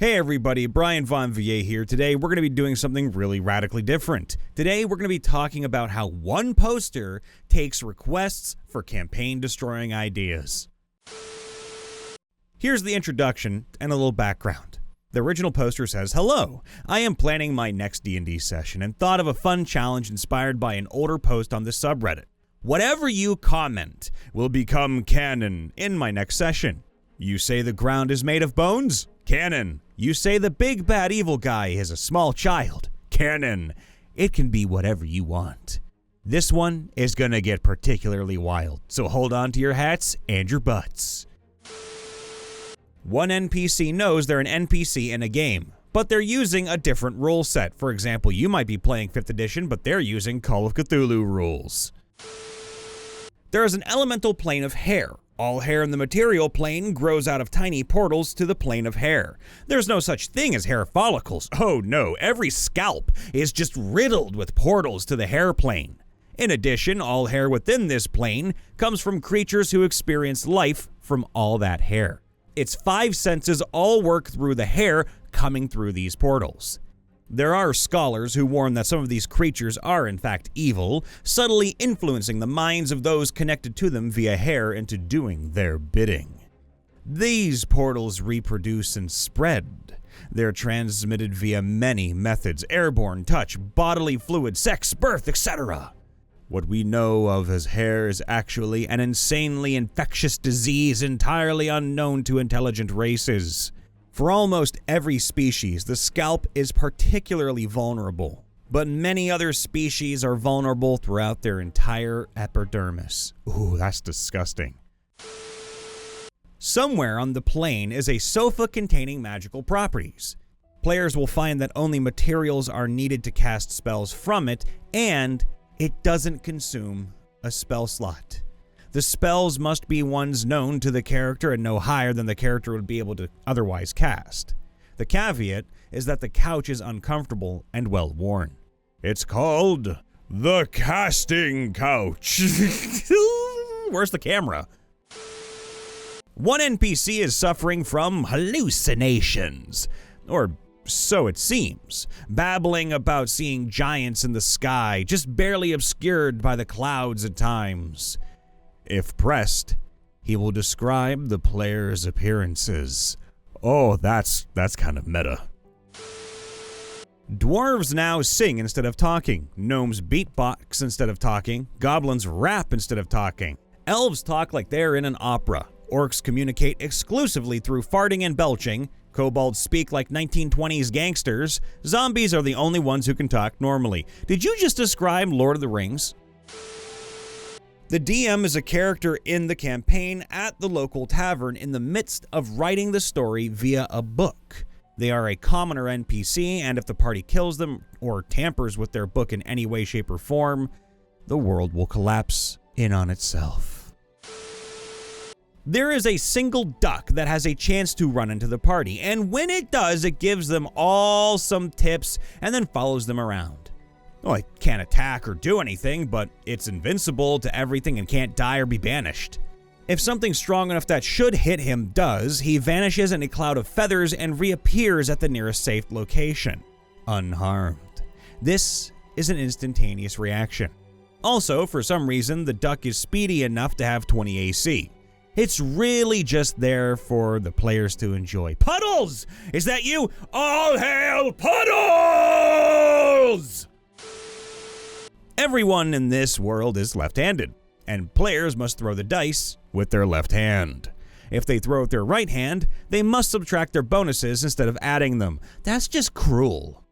Hey everybody, Brian Von Vier here. Today we're going to be doing something really radically different. Today we're going to be talking about how one poster takes requests for campaign-destroying ideas. Here's the introduction and a little background. The original poster says, "Hello, I am planning my next D&D session and thought of a fun challenge inspired by an older post on the subreddit. Whatever you comment will become canon in my next session. You say the ground is made of bones? Canon. You say the big bad evil guy is a small child? Canon. It can be whatever you want. This one is gonna get particularly wild, so hold on to your hats and your butts." One NPC knows they're an NPC in a game, but they're using a different rule set. For example, you might be playing 5th edition, but they're using Call of Cthulhu rules. There is an elemental plane of hair. All hair in the material plane grows out of tiny portals to the plane of hair. There's no such thing as hair follicles. Oh no, every scalp is just riddled with portals to the hair plane. In addition, all hair within this plane comes from creatures who experience life from all that hair. Its 5 senses all work through the hair coming through these portals. There are scholars who warn that some of these creatures are in fact evil, subtly influencing the minds of those connected to them via hair into doing their bidding. These portals reproduce and spread. They're transmitted via many methods: airborne, touch, bodily fluid, sex, birth, etc. What we know of as hair is actually an insanely infectious disease entirely unknown to intelligent races. For almost every species, the scalp is particularly vulnerable, but many other species are vulnerable throughout their entire epidermis. Ooh, that's disgusting. Somewhere on the plane is a sofa containing magical properties. Players will find that only materials are needed to cast spells from it, and it doesn't consume a spell slot. The spells must be ones known to the character and no higher than the character would be able to otherwise cast. The caveat is that the couch is uncomfortable and well worn. It's called the casting couch. Where's the camera? One NPC is suffering from hallucinations, or so it seems, babbling about seeing giants in the sky, just barely obscured by the clouds at times. If pressed, he will describe the player's appearances. Oh, that's kind of meta. Dwarves now sing instead of talking. Gnomes beatbox instead of talking. Goblins rap instead of talking. Elves talk like they're in an opera. Orcs communicate exclusively through farting and belching. Kobolds speak like 1920s gangsters. Zombies are the only ones who can talk normally. Did you just describe Lord of the Rings? The DM is a character in the campaign at the local tavern in the midst of writing the story via a book. They are a commoner NPC, and if the party kills them or tampers with their book in any way, shape, or form, the world will collapse in on itself. There is a single duck that has a chance to run into the party, and when it does, it gives them all some tips and then follows them around. Well, it can't attack or do anything, but it's invincible to everything and can't die or be banished. If something strong enough that should hit him does, he vanishes in a cloud of feathers and reappears at the nearest safe location, unharmed. This is an instantaneous reaction. Also, for some reason, the duck is speedy enough to have 20 AC. It's really just there for the players to enjoy. Puddles! Is that you? All hail Puddles! Everyone in this world is left-handed, and players must throw the dice with their left hand. If they throw with their right hand, they must subtract their bonuses instead of adding them. That's just cruel.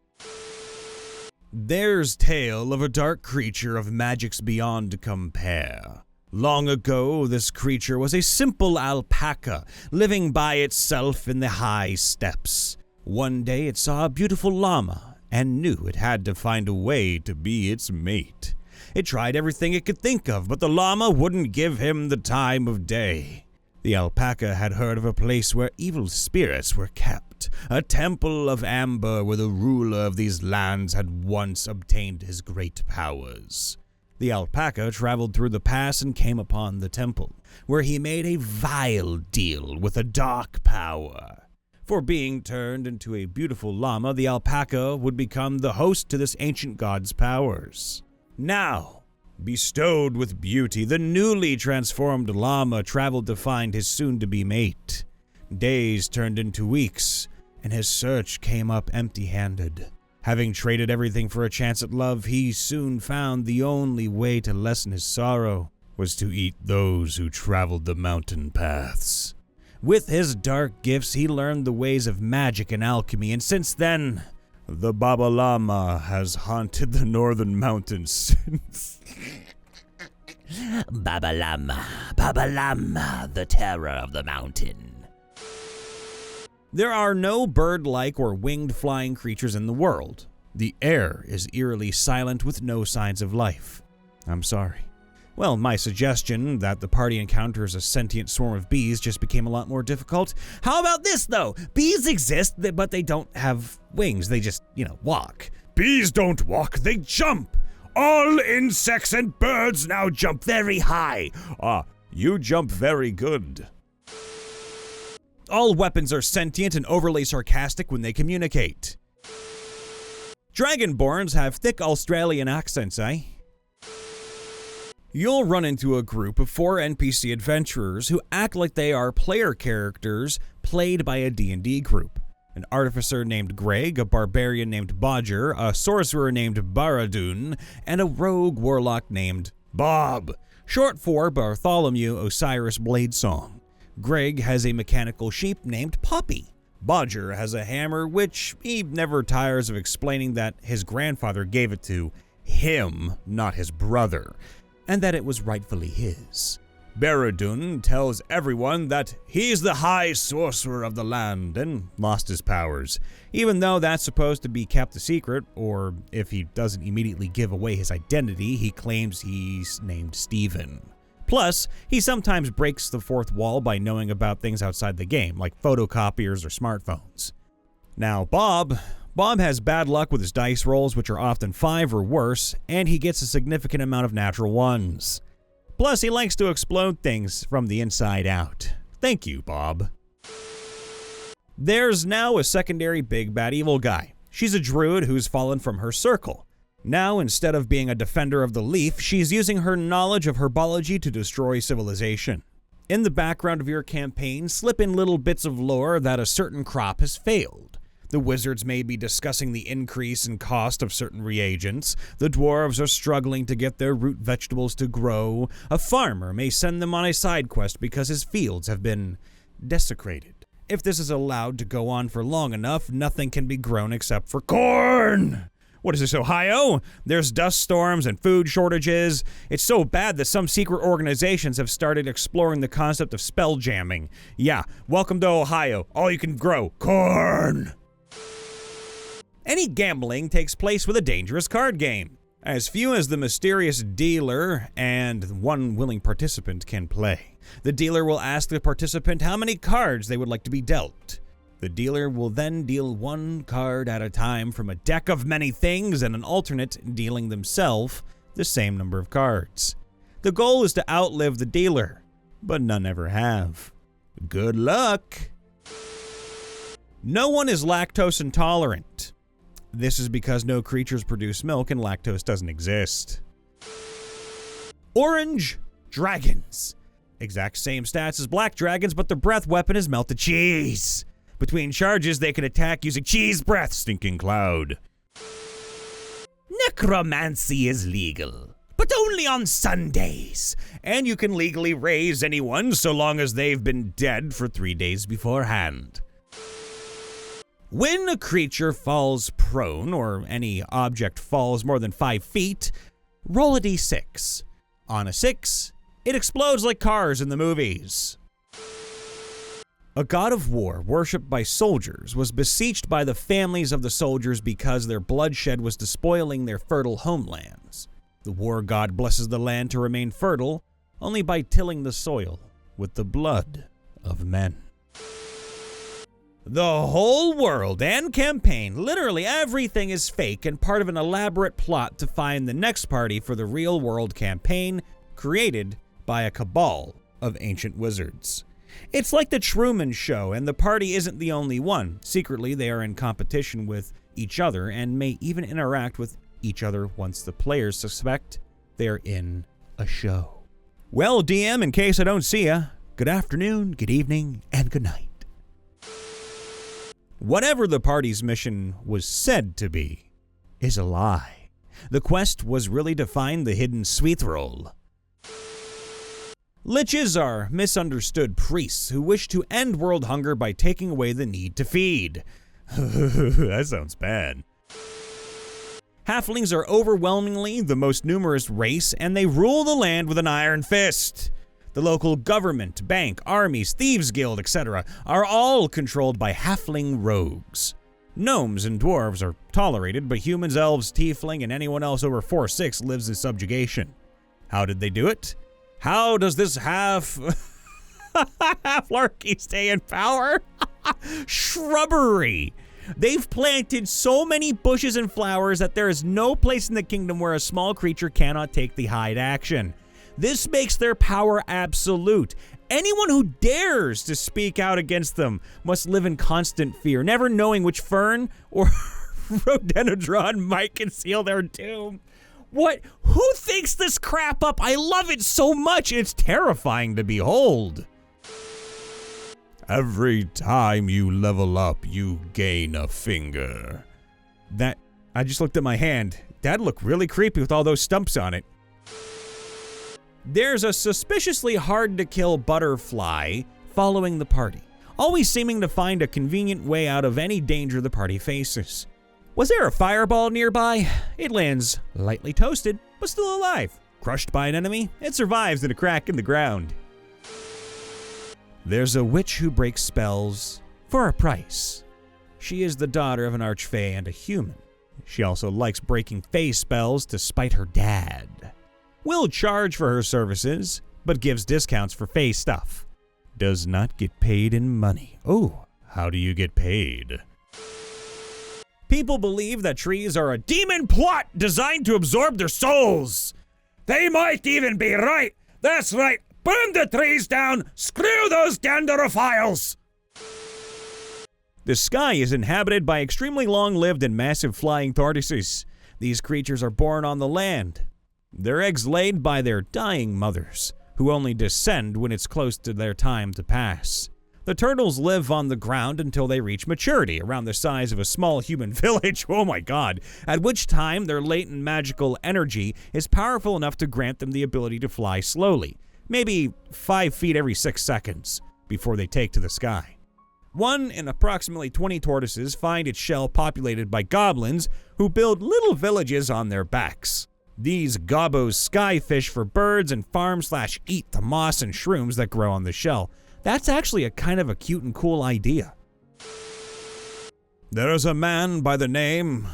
There's tale of a dark creature of magics beyond compare. Long ago, this creature was a simple alpaca living by itself in the high steppes. One day it saw a beautiful llama and knew it had to find a way to be its mate. It tried everything it could think of, but the llama wouldn't give him the time of day. The alpaca had heard of a place where evil spirits were kept, a temple of amber where the ruler of these lands had once obtained his great powers. The alpaca traveled through the pass and came upon the temple, where he made a vile deal with a dark power. For being turned into a beautiful llama, the alpaca would become the host to this ancient god's powers. Now, bestowed with beauty, the newly transformed llama traveled to find his soon-to-be mate. Days turned into weeks, and his search came up empty-handed. Having traded everything for a chance at love, he soon found the only way to lessen his sorrow was to eat those who traveled the mountain paths. With his dark gifts, he learned the ways of magic and alchemy, and since then, the Baba Llama has haunted the northern mountains since. Baba Llama, the terror of the mountain. There are no bird-like or winged flying creatures in the world. The air is eerily silent with no signs of life. I'm sorry. Well, my suggestion that the party encounters a sentient swarm of bees just became a lot more difficult. How about this, though? Bees exist, but they don't have wings. They just, walk. Bees don't walk, they jump. All insects and birds now jump very high. You jump very good. All weapons are sentient and overly sarcastic when they communicate. Dragonborns have thick Australian accents, eh? You'll run into a group of 4 NPC adventurers who act like they are player characters played by a D&D group. An artificer named Greg, a barbarian named Bodger, a sorcerer named Baradun, and a rogue warlock named Bob, short for Bartholomew Osiris Bladesong. Greg has a mechanical sheep named Poppy. Bodger has a hammer, which he never tires of explaining that his grandfather gave it to him, not his brother, and that it was rightfully his. Baradun tells everyone that he's the high sorcerer of the land and lost his powers, even though that's supposed to be kept a secret, or if he doesn't immediately give away his identity, he claims he's named Steven. Plus, he sometimes breaks the fourth wall by knowing about things outside the game, like photocopiers or smartphones. Now, Bob has bad luck with his dice rolls, which are often 5 or worse, and he gets a significant amount of natural ones. Plus, he likes to explode things from the inside out. Thank you, Bob. There's now a secondary big bad evil guy. She's a druid who's fallen from her circle. Now, instead of being a defender of the leaf, she's using her knowledge of herbology to destroy civilization. In the background of your campaign, slip in little bits of lore that a certain crop has failed. The wizards may be discussing the increase in cost of certain reagents. The dwarves are struggling to get their root vegetables to grow. A farmer may send them on a side quest because his fields have been desecrated. If this is allowed to go on for long enough, nothing can be grown except for corn. What is this, Ohio? There's dust storms and food shortages. It's so bad that some secret organizations have started exploring the concept of spell jamming. Yeah, welcome to Ohio. All you can grow, corn. Any gambling takes place with a dangerous card game. As few as the mysterious dealer and one willing participant can play. The dealer will ask the participant how many cards they would like to be dealt. The dealer will then deal 1 card at a time from a deck of many things and an alternate dealing themselves the same number of cards. The goal is to outlive the dealer, but none ever have. Good luck! No one is lactose intolerant. This is because no creatures produce milk and lactose doesn't exist. Orange dragons. Exact same stats as black dragons, but their breath weapon is melted cheese. Between charges, they can attack using cheese breath, stinking cloud. Necromancy is legal, but only on Sundays. And you can legally raise anyone so long as they've been dead for 3 days beforehand. When a creature falls prone, or any object falls more than 5 feet, roll a d6. On a 6, it explodes like cars in the movies. A god of war, worshipped by soldiers, was beseeched by the families of the soldiers because their bloodshed was despoiling their fertile homelands. The war god blesses the land to remain fertile only by tilling the soil with the blood of men. The whole world and campaign, literally everything is fake and part of an elaborate plot to find the next party for the real world campaign created by a cabal of ancient wizards. It's like the Truman Show, and the party isn't the only one. Secretly, they are in competition with each other and may even interact with each other once the players suspect they're in a show. Well, DM, in case I don't see ya, good afternoon, good evening, and good night. Whatever the party's mission was said to be is a lie. The quest was really to find the hidden sweet roll. Liches are misunderstood priests who wish to end world hunger by taking away the need to feed. That sounds bad. Halflings are overwhelmingly the most numerous race, and they rule the land with an iron fist. The local government, bank, armies, thieves guild, etc. are all controlled by halfling rogues. Gnomes and dwarves are tolerated, but humans, elves, tiefling, and anyone else over 4'6" lives in subjugation. How did they do it? How does this half-larky stay in power? Shrubbery. They've planted so many bushes and flowers that there is no place in the kingdom where a small creature cannot take the hide action. This makes their power absolute. Anyone who dares to speak out against them must live in constant fear, never knowing which fern or rhododendron might conceal their doom. What? Who thinks this crap up? I love it so much, it's terrifying to behold. Every time you level up, you gain a finger. I just looked at my hand. That'd look really creepy with all those stumps on it. There's a suspiciously hard-to-kill butterfly following the party, always seeming to find a convenient way out of any danger the party faces. Was there a fireball nearby? It lands lightly toasted, but still alive. Crushed by an enemy, it survives in a crack in the ground. There's a witch who breaks spells for a price. She is the daughter of an archfey and a human. She also likes breaking fey spells to spite her dad. Will charge for her services, but gives discounts for fey stuff. Does not get paid in money. Oh, how do you get paid? People believe that trees are a demon plot designed to absorb their souls. They might even be right. That's right. Burn the trees down. Screw those Ganderophiles. The sky is inhabited by extremely long-lived and massive flying tortoises. These creatures are born on the land. Their eggs laid by their dying mothers, who only descend when it's close to their time to pass. The turtles live on the ground until they reach maturity, around the size of a small human village, oh my god, at which time their latent magical energy is powerful enough to grant them the ability to fly slowly, maybe 5 feet every 6 seconds, before they take to the sky. One in approximately 20 tortoises find its shell populated by goblins who build little villages on their backs. These gobbos skyfish for birds and farm/eat the moss and shrooms that grow on the shell. That's actually a kind of a cute and cool idea. There is a man by the name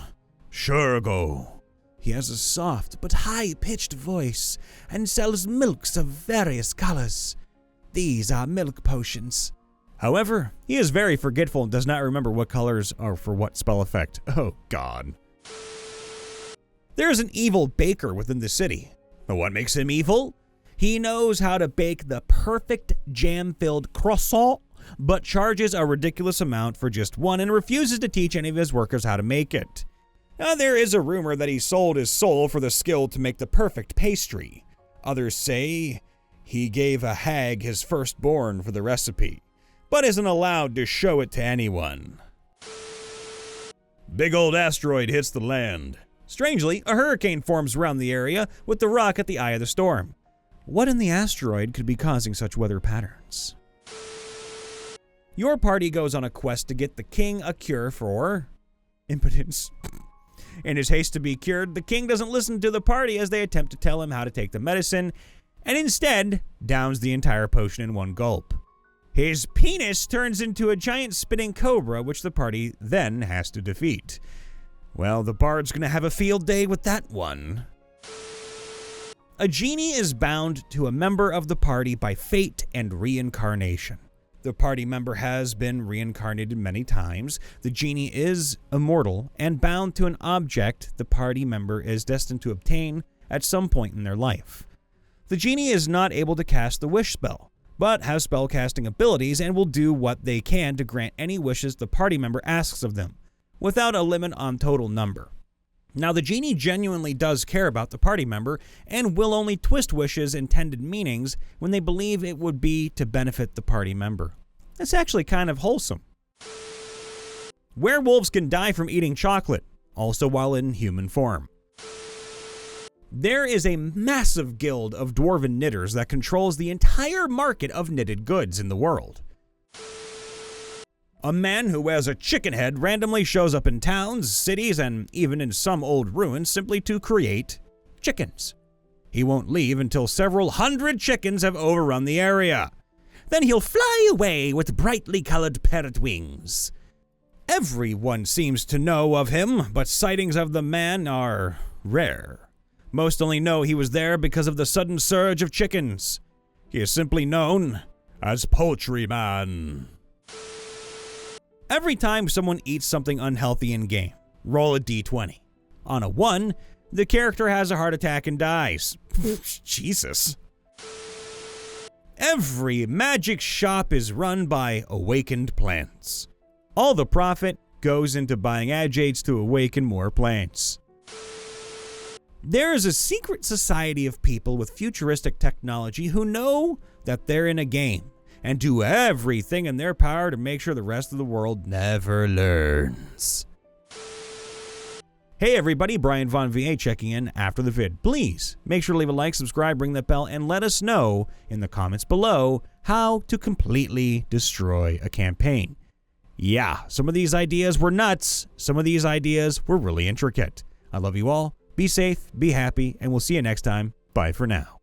Shergo. He has a soft but high-pitched voice and sells milks of various colors. These are milk potions. However, he is very forgetful and does not remember what colors are for what spell effect. Oh god. There is an evil baker within the city. But what makes him evil? He knows how to bake the perfect jam-filled croissant, but charges a ridiculous amount for just one and refuses to teach any of his workers how to make it. Now, there is a rumor that he sold his soul for the skill to make the perfect pastry. Others say he gave a hag his firstborn for the recipe, but isn't allowed to show it to anyone. Big old asteroid hits the land. Strangely, a hurricane forms around the area with the rock at the eye of the storm. What in the asteroid could be causing such weather patterns? Your party goes on a quest to get the king a cure for impotence. In his haste to be cured, the king doesn't listen to the party as they attempt to tell him how to take the medicine, and instead downs the entire potion in one gulp. His penis turns into a giant spinning cobra, which the party then has to defeat. Well, the bard's gonna have a field day with that one. A genie is bound to a member of the party by fate and reincarnation. The party member has been reincarnated many times. The genie is immortal and bound to an object the party member is destined to obtain at some point in their life. The genie is not able to cast the wish spell, but have spellcasting abilities and will do what they can to grant any wishes the party member asks of them, without a limit on total number. Now, the genie genuinely does care about the party member and will only twist wishes' intended meanings when they believe it would be to benefit the party member. That's actually kind of wholesome. Werewolves can die from eating chocolate, also while in human form. There is a massive guild of dwarven knitters that controls the entire market of knitted goods in the world. A man who wears a chicken head randomly shows up in towns, cities, and even in some old ruins simply to create chickens. He won't leave until several hundred chickens have overrun the area. Then he'll fly away with brightly colored parrot wings. Everyone seems to know of him, but sightings of the man are rare. Most only know he was there because of the sudden surge of chickens. He is simply known as Poultry Man. Every time someone eats something unhealthy in-game, roll a d20. On a 1, the character has a heart attack and dies. Jesus. Every magic shop is run by awakened plants. All the profit goes into buying agitates to awaken more plants. There is a secret society of people with futuristic technology who know that they're in a game and do everything in their power to make sure the rest of the world never learns. Hey everybody, Brian Von VA checking in after the vid. Please make sure to leave a like, subscribe, ring that bell, and let us know in the comments below how to completely destroy a campaign. Yeah, some of these ideas were nuts. Some of these ideas were really intricate. I love you all. Be safe, be happy, and we'll see you next time. Bye for now.